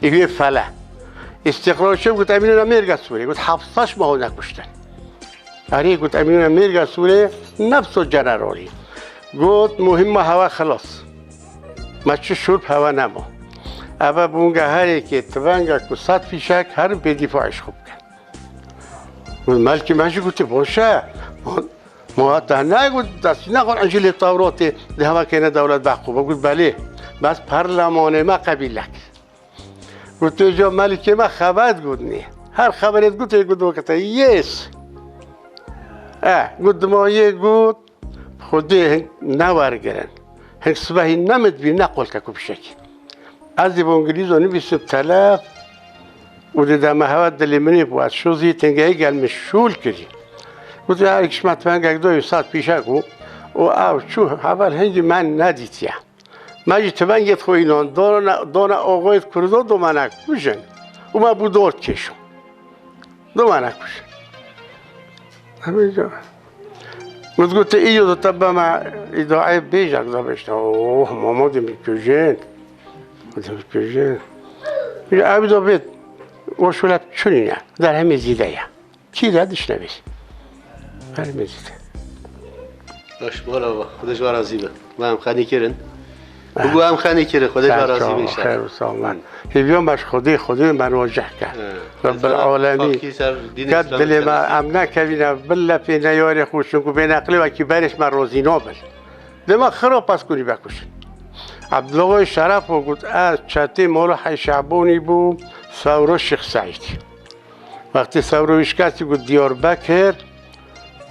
ایو فله استقرار چیب گوت امینون امریکا سوریه گوت 7 ماه نکشتن اری گوت امینون امریکا سوریه نفس و جنرالی گوت مهم هوا خلاص مچه شرب هوا نما اوه بونگه هری که تونگه که 100 پیشک هر به دفاعش خوب کن ملک مجی گوته باشه ما نه گفت دستی نخور انجیل تورات ده هوا که دولت بحقوبه گفت بله بس پارلمان ما قبیلک گفت جا ملک ما خبرت گفت نه هر خبرت گفت وقت یس گفت ما یه گفت خودی نورگرن هنگ صبحی نمید بی نقل که کبشک از دی با انگلیز آنی بیسب تلف و دی دم هوا دلی منی بود شوزی تنگهی گل مشول کردی گفت هر کشمت من گه 200 پیشه گو و او چو اول هنگی من ندیدیم مجی تبنگت خو اینان دان آقایت کرده دو منک بشن و من بودارد کشم دو منک بشن همه جا گفت ایو دو تبا ما ادعای بیجک دا بشن اوه ماما دی میکجن اوی دا بید وشولت چونینه در همه زیده یا چی دادش نبیس هر میزیده باش بالا خودش راضی به و هم خانی کرن بگو هم خانی کرن خودش راضی میشه خیر و سلامت هیچیان باش خودی من واجه کرد رب العالمین کد دل ما امنه کبینه بله پی نیاری خوشون که بین اقلی و که برش من راضی نابل دما خراب پس کنی بکشن عبدالله شرف و گفت از چطه مولا حی شعبونی بو ثوره شیخ سعیدی وقتی ثوره وشکستی گفت دیار بکر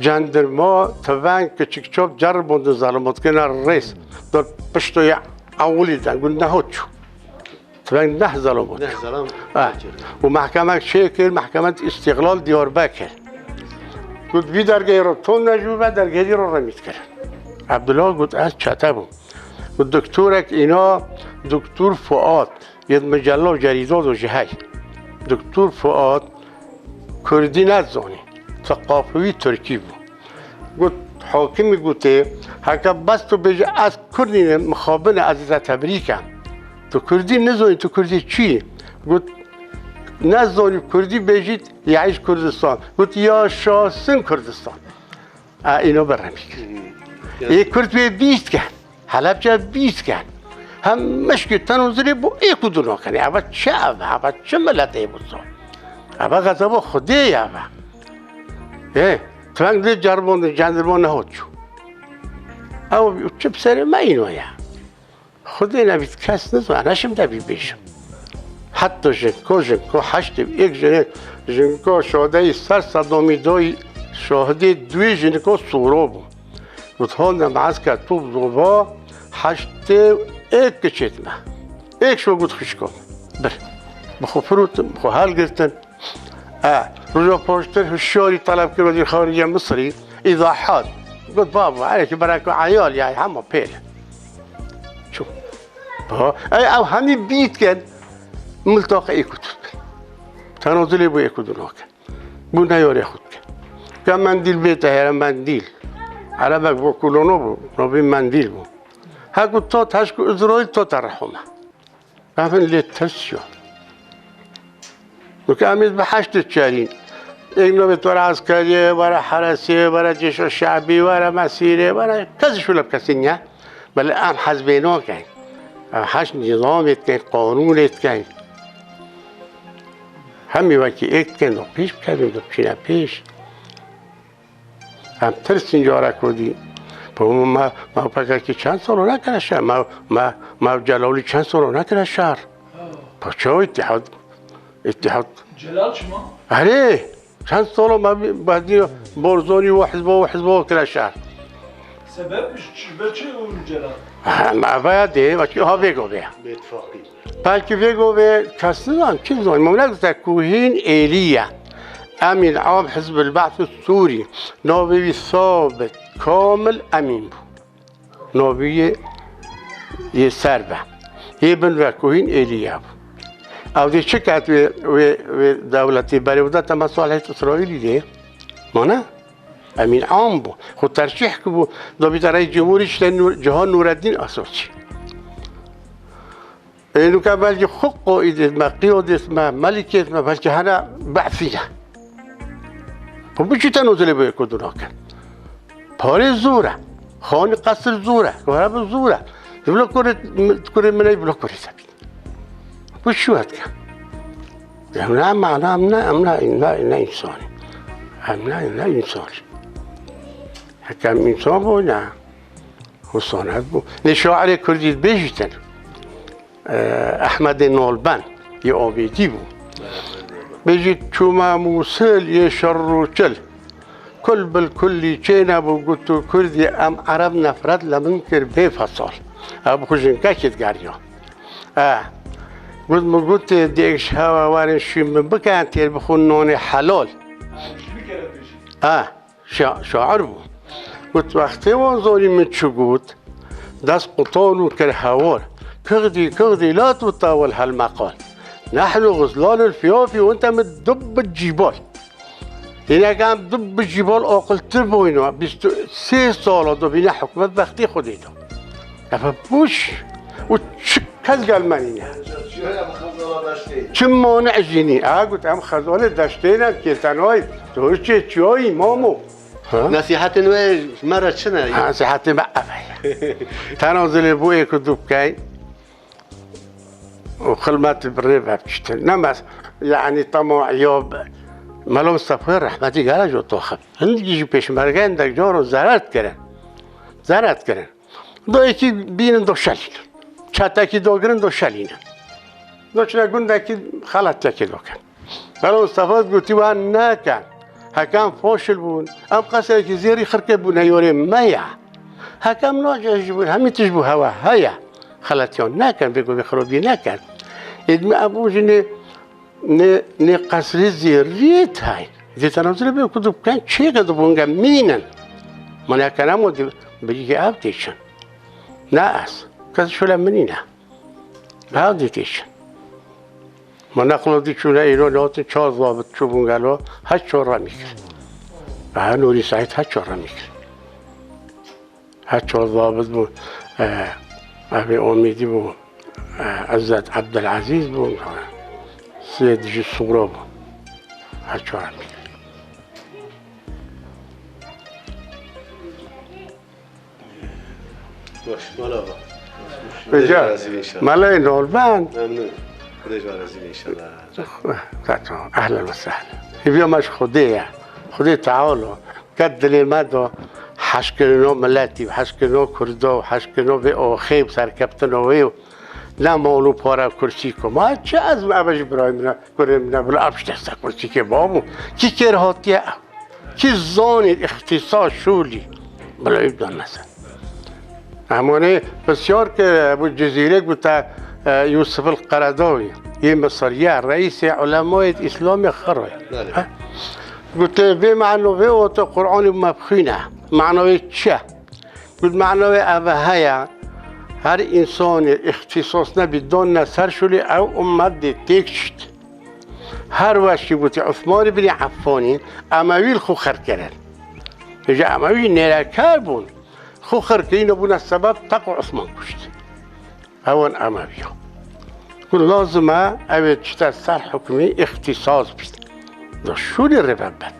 جندرما توانگ کچک چوب جر بوند ظالمات کنار ریس در پشتوی اولی دن گفت نه چو توانگ نه ظالمات و محکمه چه کرد محکمه استقلال دیار بکر گفت بی درگه رو تون نجوبه درگه رو رمید کرد عبدالله گفت از چطه بود والدكتورك اینا دكتور فؤاد ید مجله و جریدات و جهی دكتور فؤاد كردي نزاني ثقافي تركي بو قلت حاكمي قلت هكا بس تو بيجي از كردي مخابن عزيزة تبريكا تو كردي نزاني تو كردي چي قلت نزاني كردي بيجيت يعيش كردستان قلت يا شاسن كردستان اینو برمیک یک کرد به 20 کن حلبجه 20 کن هم مشکل تنوزری بو ای کدوم کنی اول چه ملته بود اول غذا خودی اول ترنگ دی جندربان نهاد شو او چه بسر ما اینو یا خودی نبید کس نزو نشم دبی بیشم حتی جنکو هشت یک جنکو شاده سر صدامی دای شاهدی دوی جنکو سورو بود وتهون معسكر طوب ضباء حشت ايك كشتمه ايك شو قلت خشكم بر بخو فروت بخو هالقرتن رجع بوشتر الشوري طلب كل وزير خارجية مصري ايضاحات قلت بابا عليك براك عيال يعني هم بيله شوف اي او همي بيت كان ملتقى ايكوت تنازلي بو ايكوت هناك بو نيار ياخد كان منديل بيته هي منديل عربك بو كلونو بو نبي منديل بو هاكو تو تشكو ازروي تو ترحمه فهمن اللي تسيو وكامل بحشت الشارين إنه بتورا عسكرية ولا حرسية ولا جيش الشعبي ولا مسيرة ولا كذا شو لبكسينيا بل أم حزبينو كان حش نظام يتكين قانون يتكين همي وكي يتكين دو بيش بكذا دو بشينا بيش هم ترسين جارا كودي ما فکر که چند سال رو نکنه شهر ما جلالی چند سال رو نکنه شهر پاچه اتحاد جلال شما؟ آره چند سال ما بعدی برزانی و حزبه کنه شهر سببش چه اون جلال؟ ما باید وقتی ها بگو بیا باتفاقی بلکه بگو بیا کسی نام چی زنی مملکت کوهین ایلیه امين عام حزب البعث السوري نوبي ثابت كامل امين بو نوبي يسربه يبن وكوين الياب او دي شكات و دولتي بريودات مصالح اسرائيلي دي مانا امين عام بو خود ترشيح كبو دو رئيس جمهوري جهان نور الدين اساسي انه كان بلكي خقو اسمه قيود اسمه ملكي اسمه بلكي هنا بعثيه بچی تنوزلی باید کدوم کن پاره زوره خانه قصر زوره کارب زوره بلا کره منی بلا کره سبید بچی وقت کن نه معنا نه انسانی نه انسانی حکم انسان بود نه حسانت بود نه شاعر کردی بیشتر احمد نالبند یه آبیدی بود بيجي شوما موسل يشر كل كل بالكل جينا بقولتو كردي ام عرب نفرد لمنكر بفصل ابو خشن كاكيت قاريو قلت ديكش هوا وارن شي من بكان تير بخنوني حلال شاعر بو قلت وقتي وانزوري من شقوت داس قطان وكرهوار كغدي لا تطاول هالمقال نحن غزلان الفيافي وانت متدب الجبال هنا كان دب الجبال اقل تربوينو 23 سال دبينا حكومت بختي خديتو افبوش وشكز قال مانينا چه مانع جيني قلت ام خزانه دشتينا كيتانوي تو چي مامو نصيحة وين مرة شنو نصيحة ما تنازل بوي كدوب كاي وخلمات بالربا بتشتري نمس يعني طمع يوب مالو سفر رحمتي قال جو توخب هندي بيش مرجان دك جورو زارت كرن دو يكي بين دو شالين شاتاكي دو جرن دو شالين دو شنا قندك خلات تاكي دو كان مالو سفر قلتي وان ناكان هكان فوشل بون ام قاسي زيري خركبون يوري مايا هكام نوجه يجبون هم تجبو هوا هيا خلاتيون ناكن بيقول بخروبي ناكن إدم أبوجي ني قصري زيريت هاي إذا تنازل بيو كدوب كان شيء كدوبونجا مينا من كلامه بيجي أبتيشن ناس کسی شلم منینه ها دیتیش ما نقل چونه ایران هاتون 4 ضابط چوبونگلو 8 چهار میکرد و نوری سعید 8 چهار میکرد 8 چهار ضابط بود ابی امیدی بود عزت عبدالعزیز بود سید جسورا بود 8 چهار میکرد باش مالا با بجا ملای نوربند ممنون خودش برازیل انشالله اهلا وسهلا بیا مش خديه خديه تعالوا قد المدى حشكلنا ملتي وحشكلنا كردا وحشكلنا بآخيب سركبتنا ويو لا مولو پارا کرسی کو ما چه از ابج ابراهیم کریم بلا ابش دست کرسی که بابو کی کرهاتیه کی زانی اختصاص شولی بلا ایبدان مثلا همونه بسیار که ابو جزیره گوتا یوسف القرداوی یه مصریه رئیس علمای اسلام خرای گوته به معنوی و تو قرآن مبخینه معنوی چه گوت معنوی اوهایا هر انسان اختصاص نبیدان نصر شلی او امت دی تک شد هر وشی گوتی عثمان بن عفانی امویل خو خر کرد بجا امویل نیرکر بون خو خر که اینو بون سبب تقو عثمان کشت اون امویل کل لازمه اوید چطور سر حکمی اختصاص بید دا شولی ربابت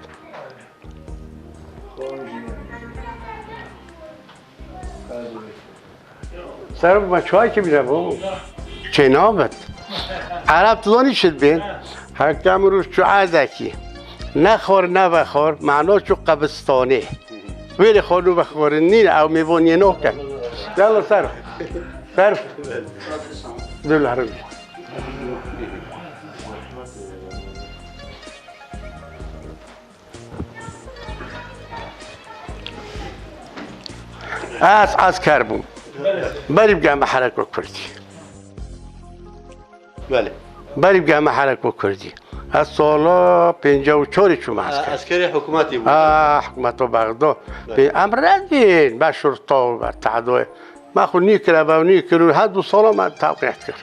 سر بچه هایی که میره بابا چه نابد عرب تدانی شد بین حکم روش چو عدکی نخور نبخور معنا چو قبستانه ویلی خورو بخور نین او میوانی نو کن یالا سر دل حرمی از کربون بریم گام حرکت کردی بله بریم گام حرکت کردی از سالا 54 چوم عسکری حکومتی بود حکومت بغداد به امر بین با شرطه و تعدای ما خود نیکره و نیکره هر 2 سال من توقیت کرد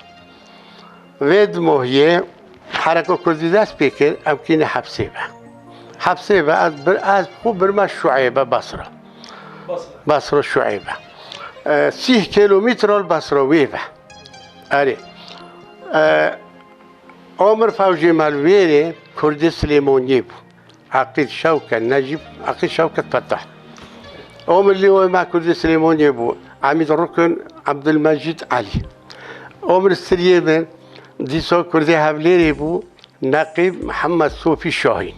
وید ماهیه حرکت کردی دست بکر امکنه حبسه به از خوب برم شعیبه بصره شعیبه 30 کیلومتر البصره ویبه آره عمر فوجی ملویری کرد سلیمانی بود عقید شوکت نجیب عقید شوکت فتح عمر لیوی ما کرد سلیمانی بود عمید رکن عبدالمجید علی عمر سریبن دیسا کرد حولیری بود نقیب محمد صوفی شاهین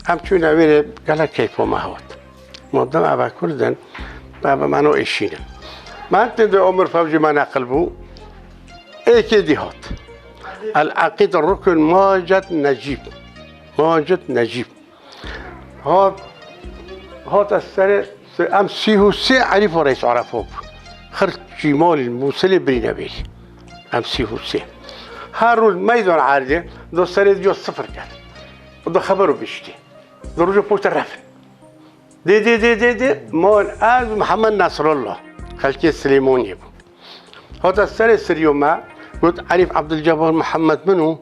همچون اویره گله کیف و مهوت مادم اوه کردن اوه منو اشینم من تنده عمر فوجی من اقل بود ایکی دیهات العقيد الركن ماجد نجيب هات السنة ام 33 عرف رئيس عرفوب خرج جمال الموصل برينابيل ام 33 هر روز ميدان عارضه دو سنة ديو صفر كان ودو خبرو بيشتي دو رجو بوشت الرفن دي مال از محمد نصر الله خلقي السليموني بو هات السنة سريوما قلت عرف عبد الجبار محمد منو؟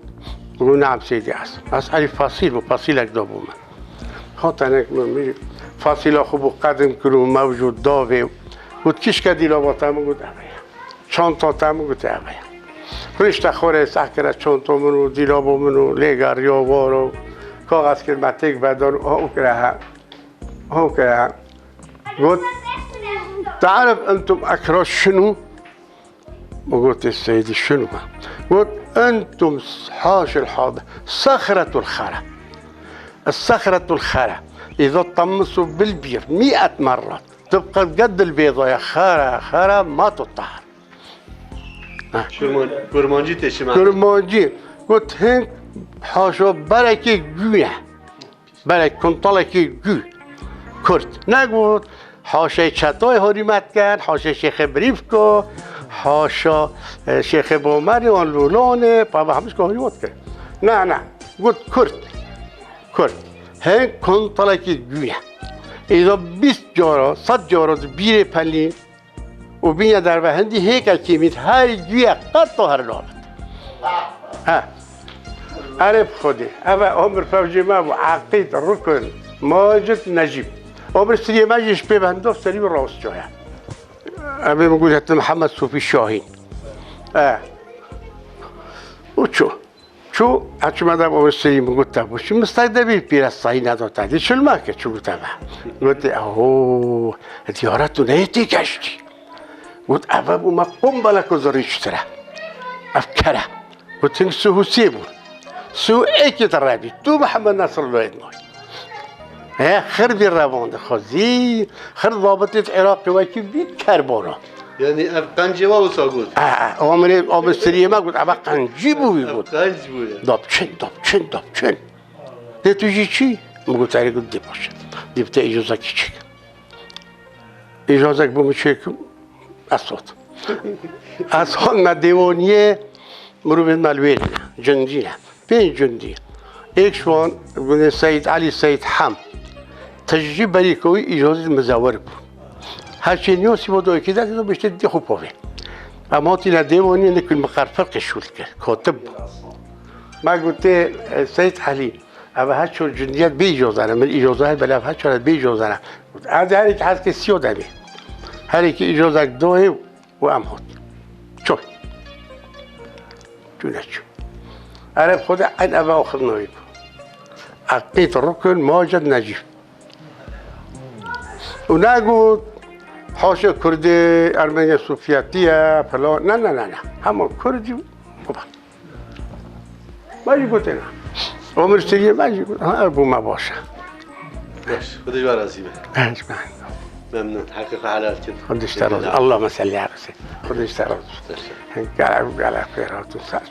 قلوا نعم سيدي عسل عرف فاصيل وفاصيلك دابو من خاط انا فاصيل اخو قدم كلو موجود داوي قلت كيش كدي لاباتم قلت ابايا چانتاتم قلت ابايا رشته خوره سحکره چانتا منو دیلابو منو لیگر یاوارو کاغذ کرمتک بدار او كره قلت تعرف انتم اكرا شنو؟ قلت السيدي شنو؟ قلت انتم حاش الحاضر صخرة الصخرة الخرة اذا طمسوا بالبير 100 مرة تبقى قد البيضة يا خرة ما تطهر کرمانجی تشمع کرمانجی قلت هنك حاشو بركي جوية برك كنطلكي جو كرت نقول حاشا چطای حریمت کرد حاشا شیخ بریفکو حاشا شیخ بومری و لولانه بابا همش که حریمت کرد نه گفت کرد هنگ کنطلکی گویه ایدا 20 جارا 100 جارا بیر پلی وبيا دربه هندي هيك كيميت هاي جوية قط هر لابد ها عرب خودي أبا عمر فوجي ما أبو عقيد ركن ماجد نجيب عمر سري ما يجيش بيبهندوف سري والراس جاية أبي بقول حتى محمد صوفي الشاهين شو هاتشو ماذا عمر سري بقول تابو شو مستعد بيرا الصهين هذا تعدي شو الماكت شو تابع قلت أوه ديارته نيتي كشتي قلت أبا ما قنبلة كزريش ترى أفكره قلت نسوه سيبو سو ايكي ترابي تو محمد ناصر الله يدموي ها خرب الرابون خزي خرب ضابطة عراقي وكي بيت كربونا يعني أفقنجي وصاقود عمر السرية ما قلت أبا قنجيبو يقول أفقنجي دابچن ده توجي چي؟ قلت عليه قلت دي باشه دي بتا إجازة كيشك إجازة بومو چيكم أصوت أصوت ما ديوانية مروبين مالويرنا جندينا بين جندي ایک شوان بودن سید علی سید حم تجربه برای کوی اجازه مزاور بود هرچی نیاسی بود که داشت بیشتر دی خوب بود اما تی ندیوانی نکن مقرفق شول کرد کاتب ما گفته سید علی اما هر چور جندیت بی اجازه من اجازه های بلف هر چور بی اجازه نه از هر یک هست که سیو دمی هر یک اجازه دوه و امهات چون چونچو عرب خود عن أبا آخر نويب عقيت الركن ماجد نجيب ونقول حاشا كردي أرمينيا سوفياتية فلان لا هم كردي طبعا ما يقول لنا عمر سريع ما يقول أبو ما باشا باش خذ جوار عزيمة ممنون حقيقة على الكل خذ اشترط اللهم صل على سيدنا خذ اشترط قال خيرات وسعد